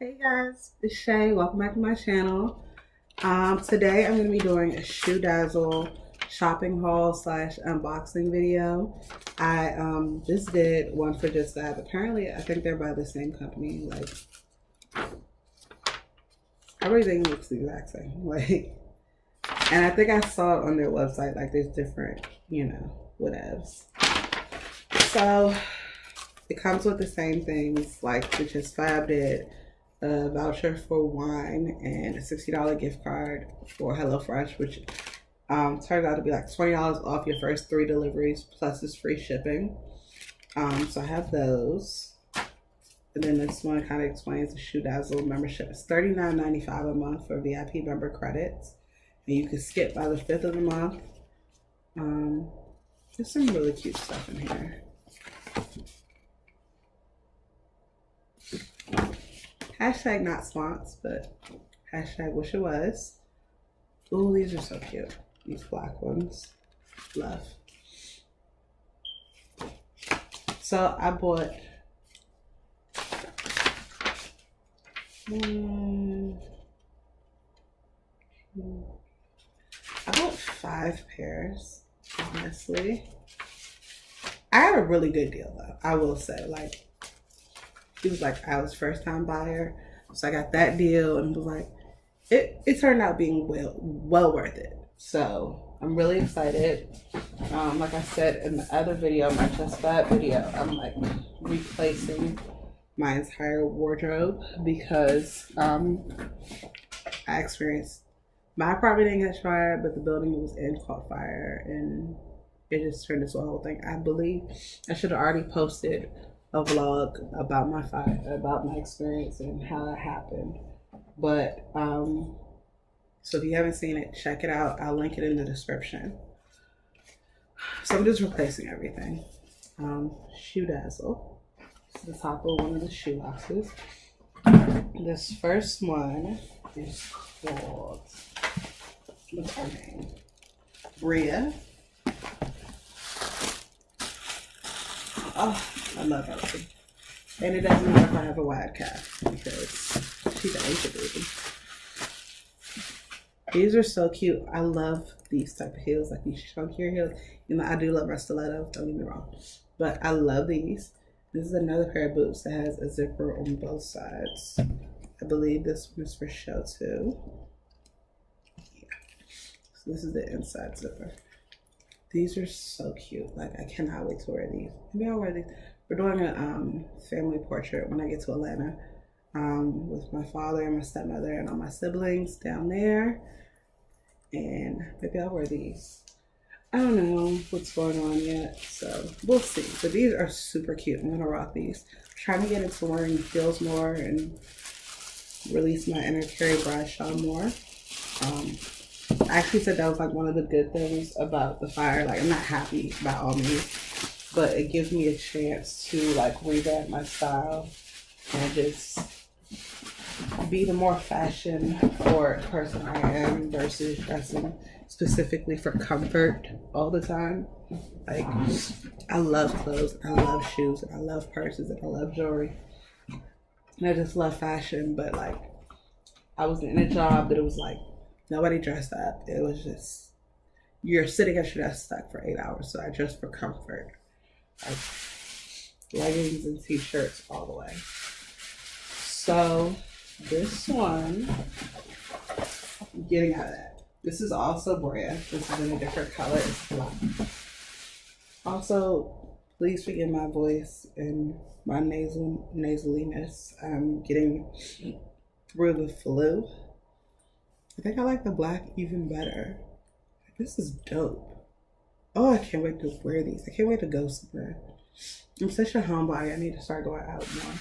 Hey guys, it's Shay. Welcome back to my channel. Today I'm going to be doing a Shoedazzle shopping haul slash unboxing video. I just did one for just that. Apparently, I think they're by the same company. Like, everything looks the exact same. Like, and I think I saw it on their website. Like, there's different, whatevs. So it comes with the same things. Like, we just Fab did a voucher for wine and a $60 gift card for HelloFresh, which turns out to be like $20 off your first 3 deliveries plus this free shipping. So I have those. And then this one kind of explains the Shoedazzle membership. It's $39.95 a month for VIP member credits. And you can skip by the 5th of the month. There's some really cute stuff in here. Hashtag not spons, but hashtag wish it was. Ooh, these are so cute. These black ones. Love. So I bought I bought 5 pairs, honestly. I had a really good deal though, I will say. Like, he was like, I was first time buyer. So I got that deal and it was like, it turned out being well worth it. So I'm really excited. Like I said in the other video, my Just Fab video, I'm like replacing my entire wardrobe because I experienced, my apartment didn't catch fire, but the building it was in caught fire and it just turned into a whole thing. I believe I should have already posted a vlog about my fire, about my experience and how it happened. But so if you haven't seen it, check it out. I'll link it in the description. So I'm just replacing everything. Shoedazzle. This is the top of one of the shoe boxes. This first one is called, what's her name? Bria. Oh, I love her. And it doesn't matter if I have a wide calf because she's an ancient baby. These are so cute. I love these type of heels, like these chunkier heels. You know, I do love my stilettos, don't get me wrong. But I love these. This is another pair of boots that has a zipper on both sides. I believe this one is for show too. Yeah. So this is the inside zipper. These are so cute. Like, I cannot wait to wear these. Maybe I'll wear these. We're doing a family portrait when I get to Atlanta with my father and my stepmother and all my siblings down there. And maybe I'll wear these. I don't know what's going on yet, so we'll see. But these are super cute. I'm gonna rock these. I'm trying to get into wearing heels more and release my inner Carrie Bradshaw more. I actually said that was like one of the good things about the fire. Like, I'm not happy by all means, but it gives me a chance to like revamp my style and just be the more fashion forward person I am versus dressing specifically for comfort all the time. Like, I love clothes, I love shoes, and I love purses, and I love jewelry, and I just love fashion. But like, I was in a job that it was like nobody dressed up. It was just, you're sitting at your desk stuck for 8 hours. So I dressed for comfort, like leggings and t-shirts all the way. So this one, I'm getting out of that. This is also Bria. This is in a different color. It's black. Also, please forgive my voice and my nasaliness. I'm getting through the flu. I think I like the black even better. This is dope. Oh, I can't wait to wear these. I can't wait to go somewhere. I'm such a homebody. I need to start going out more.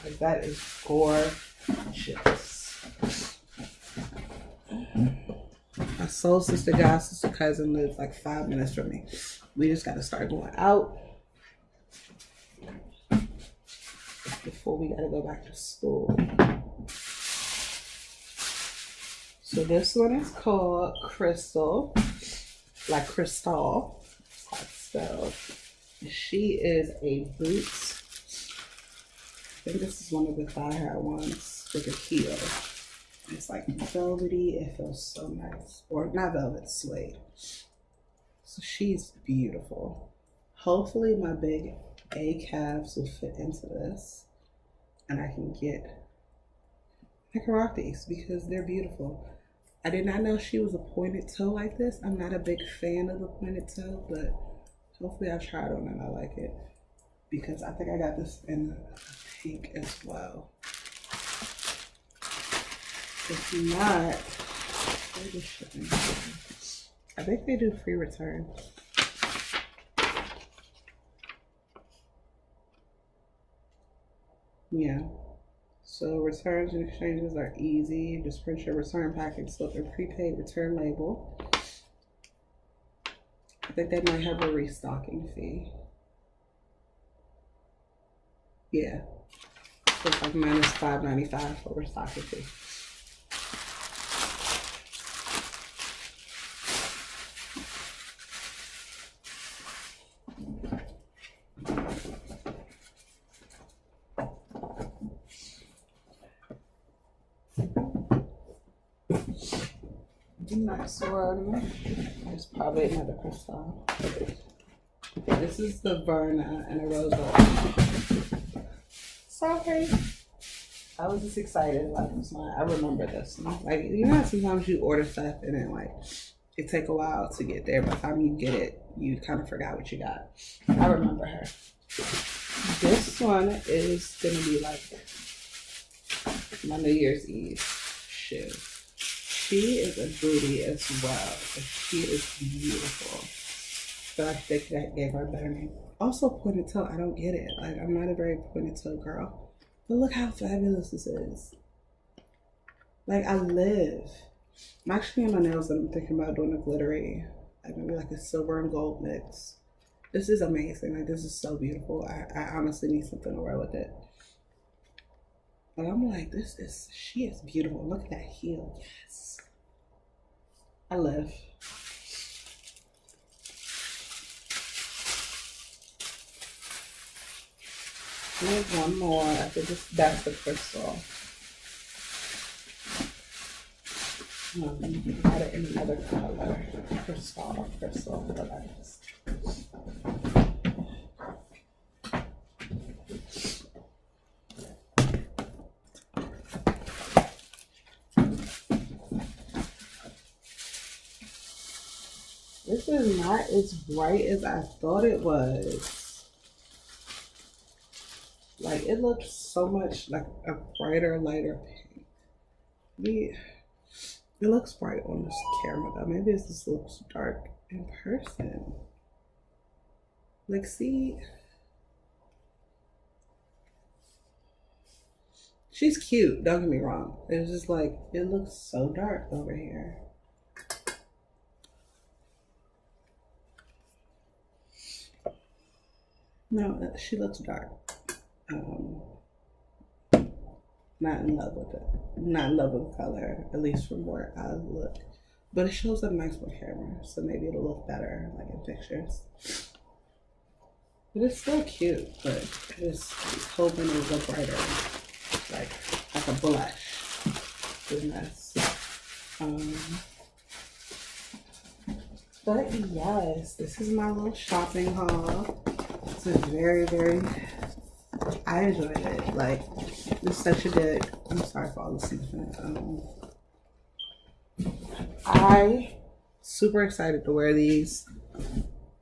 Like, that is gorgeous. My soul sister, god sister, cousin lives like 5 minutes from me. We just gotta start going out before we gotta go back to school. So this one is called Crystal, like Crystal, that's how it's spelled. She is a boots think this is one of the thigh high ones with a heel. It's like velvety. It feels so nice. Or not velvet, suede. So she's beautiful. Hopefully my big A calves will fit into this. And I can rock these because they're beautiful. I did not know she was a pointed toe like this. I'm not a big fan of the pointed toe, but hopefully I tried on and I like it. Because I think I got this in pink as well. If not, they're just shipping. I think they do free return. Yeah. So returns and exchanges are easy. Just print your return package slip and prepaid return label. I think they might have a restocking fee. Yeah. So it's like minus $5.95 for restocking fee. Nice one. There's probably another crystal. This is the Verna and a rose gold. Sorry. I was just excited. Like, I remember this. Like, you know how sometimes you order stuff and then like it take a while to get there. By the time you get it, you kind of forgot what you got. I remember her. This one is gonna be like my New Year's Eve shoe. She is a booty as well. She is beautiful. But I think that gave her a better name. Also pointed toe, I don't get it. Like, I'm not a very pointed toe girl. But look how fabulous this is. Like, I live. I'm actually in my nails and I'm thinking about doing a glittery, like maybe like a silver and gold mix. This is amazing. Like, this is so beautiful. I honestly need something to wear with it. But I'm like, she is beautiful. Look at that heel. Yes. I live. There's one more. I think that's the crystal. Got it in another color. Crystal. Relax. This is not as bright as I thought it was. Like, it looks so much like a brighter, lighter pink. It looks bright on this camera though. Maybe this just looks dark in person. Like, see? She's cute, don't get me wrong. It's just like, it looks so dark over here. No, she looks dark. Not in love with it. Not in love with the color, at least from where I look. But it shows up nice on camera, so maybe it'll look better, like in pictures. But it's still cute, but I just hoping it was a brighter, like a blush. Goodness. But yes, this is my little shopping haul. It's a very, I enjoyed it. Like, it's such a good, I'm sorry for all the sniffing. I super excited to wear these.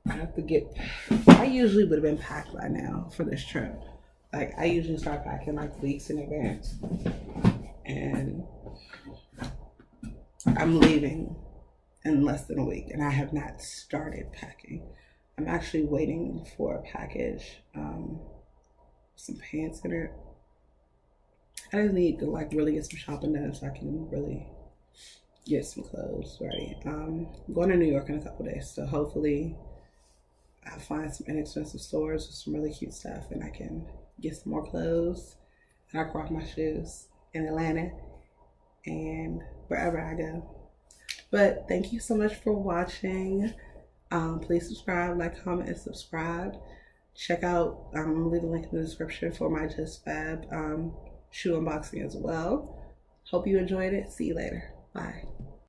I usually would have been packed by now for this trip. Like, I usually start packing like weeks in advance. And I'm leaving in less than a week and I have not started packing. I'm actually waiting for a package, some pants in it. I just need to like really get some shopping done so I can really get some clothes ready. I'm going to New York in a couple days, so hopefully I'll find some inexpensive stores with some really cute stuff and I can get some more clothes and I can rock my shoes in Atlanta and wherever I go. But thank you so much for watching. Please subscribe, like, comment, and subscribe. check out, leave a link in the description for my Just Fab shoe unboxing as well. Hope you enjoyed it. See you later. Bye.